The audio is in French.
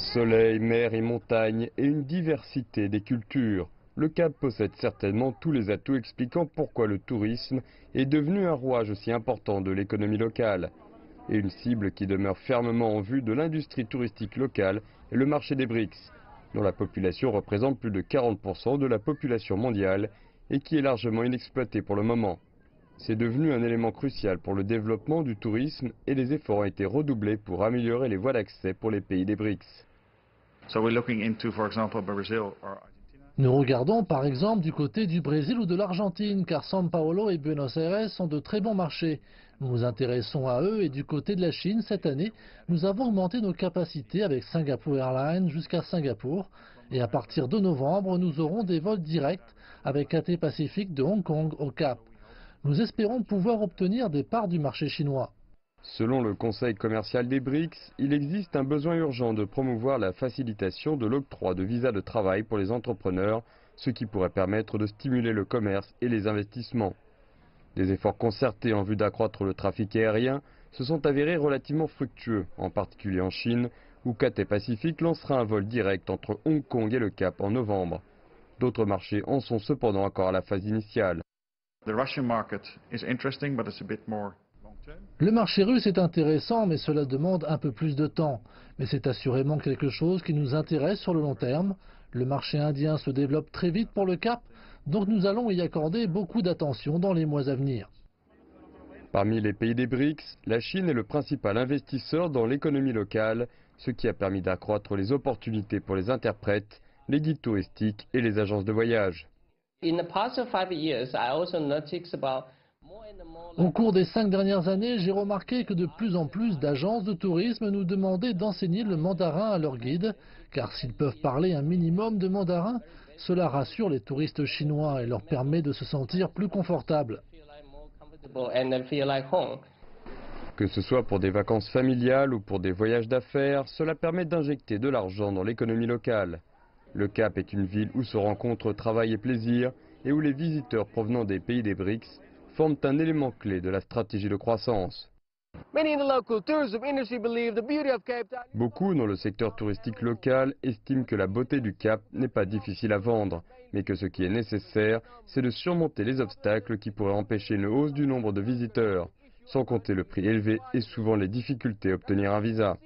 Soleil, mer et montagne et une diversité des cultures. Le Cap possède certainement tous les atouts expliquant pourquoi le tourisme est devenu un rouage aussi important de l'économie locale. Et une cible qui demeure fermement en vue de l'industrie touristique locale est le marché des BRICS, dont la population représente plus de 40% de la population mondiale et qui est largement inexploité pour le moment. C'est devenu un élément crucial pour le développement du tourisme et les efforts ont été redoublés pour améliorer les voies d'accès pour les pays des BRICS. Nous regardons par exemple du côté du Brésil ou de l'Argentine, car São Paulo et Buenos Aires sont de très bons marchés. Nous nous intéressons à eux et du côté de la Chine, cette année, nous avons augmenté nos capacités avec Singapore Airlines jusqu'à Singapour. Et à partir de novembre, nous aurons des vols directs avec Cathay Pacific de Hong Kong au Cap. Nous espérons pouvoir obtenir des parts du marché chinois. Selon le Conseil commercial des BRICS, il existe un besoin urgent de promouvoir la facilitation de l'octroi de visas de travail pour les entrepreneurs, ce qui pourrait permettre de stimuler le commerce et les investissements. Des efforts concertés en vue d'accroître le trafic aérien se sont avérés relativement fructueux, en particulier en Chine, où Cathay Pacific lancera un vol direct entre Hong Kong et le Cap en novembre. D'autres marchés en sont cependant encore à la phase initiale. Le marché russe est intéressant, mais cela demande un peu plus de temps. Mais c'est assurément quelque chose qui nous intéresse sur le long terme. Le marché indien se développe très vite pour le Cap, donc nous allons y accorder beaucoup d'attention dans les mois à venir. Parmi les pays des BRICS, la Chine est le principal investisseur dans l'économie locale, ce qui a permis d'accroître les opportunités pour les interprètes, les guides touristiques et les agences de voyage. Au cours des 5 dernières années, j'ai remarqué que de plus en plus d'agences de tourisme nous demandaient d'enseigner le mandarin à leurs guides, car s'ils peuvent parler un minimum de mandarin, cela rassure les touristes chinois et leur permet de se sentir plus confortables. Que ce soit pour des vacances familiales ou pour des voyages d'affaires, cela permet d'injecter de l'argent dans l'économie locale. Le Cap est une ville où se rencontrent travail et plaisir et où les visiteurs provenant des pays des BRICS forment un élément clé de la stratégie de croissance. Beaucoup dans le secteur touristique local estiment que la beauté du Cap n'est pas difficile à vendre, mais que ce qui est nécessaire, c'est de surmonter les obstacles qui pourraient empêcher une hausse du nombre de visiteurs, sans compter le prix élevé et souvent les difficultés à obtenir un visa.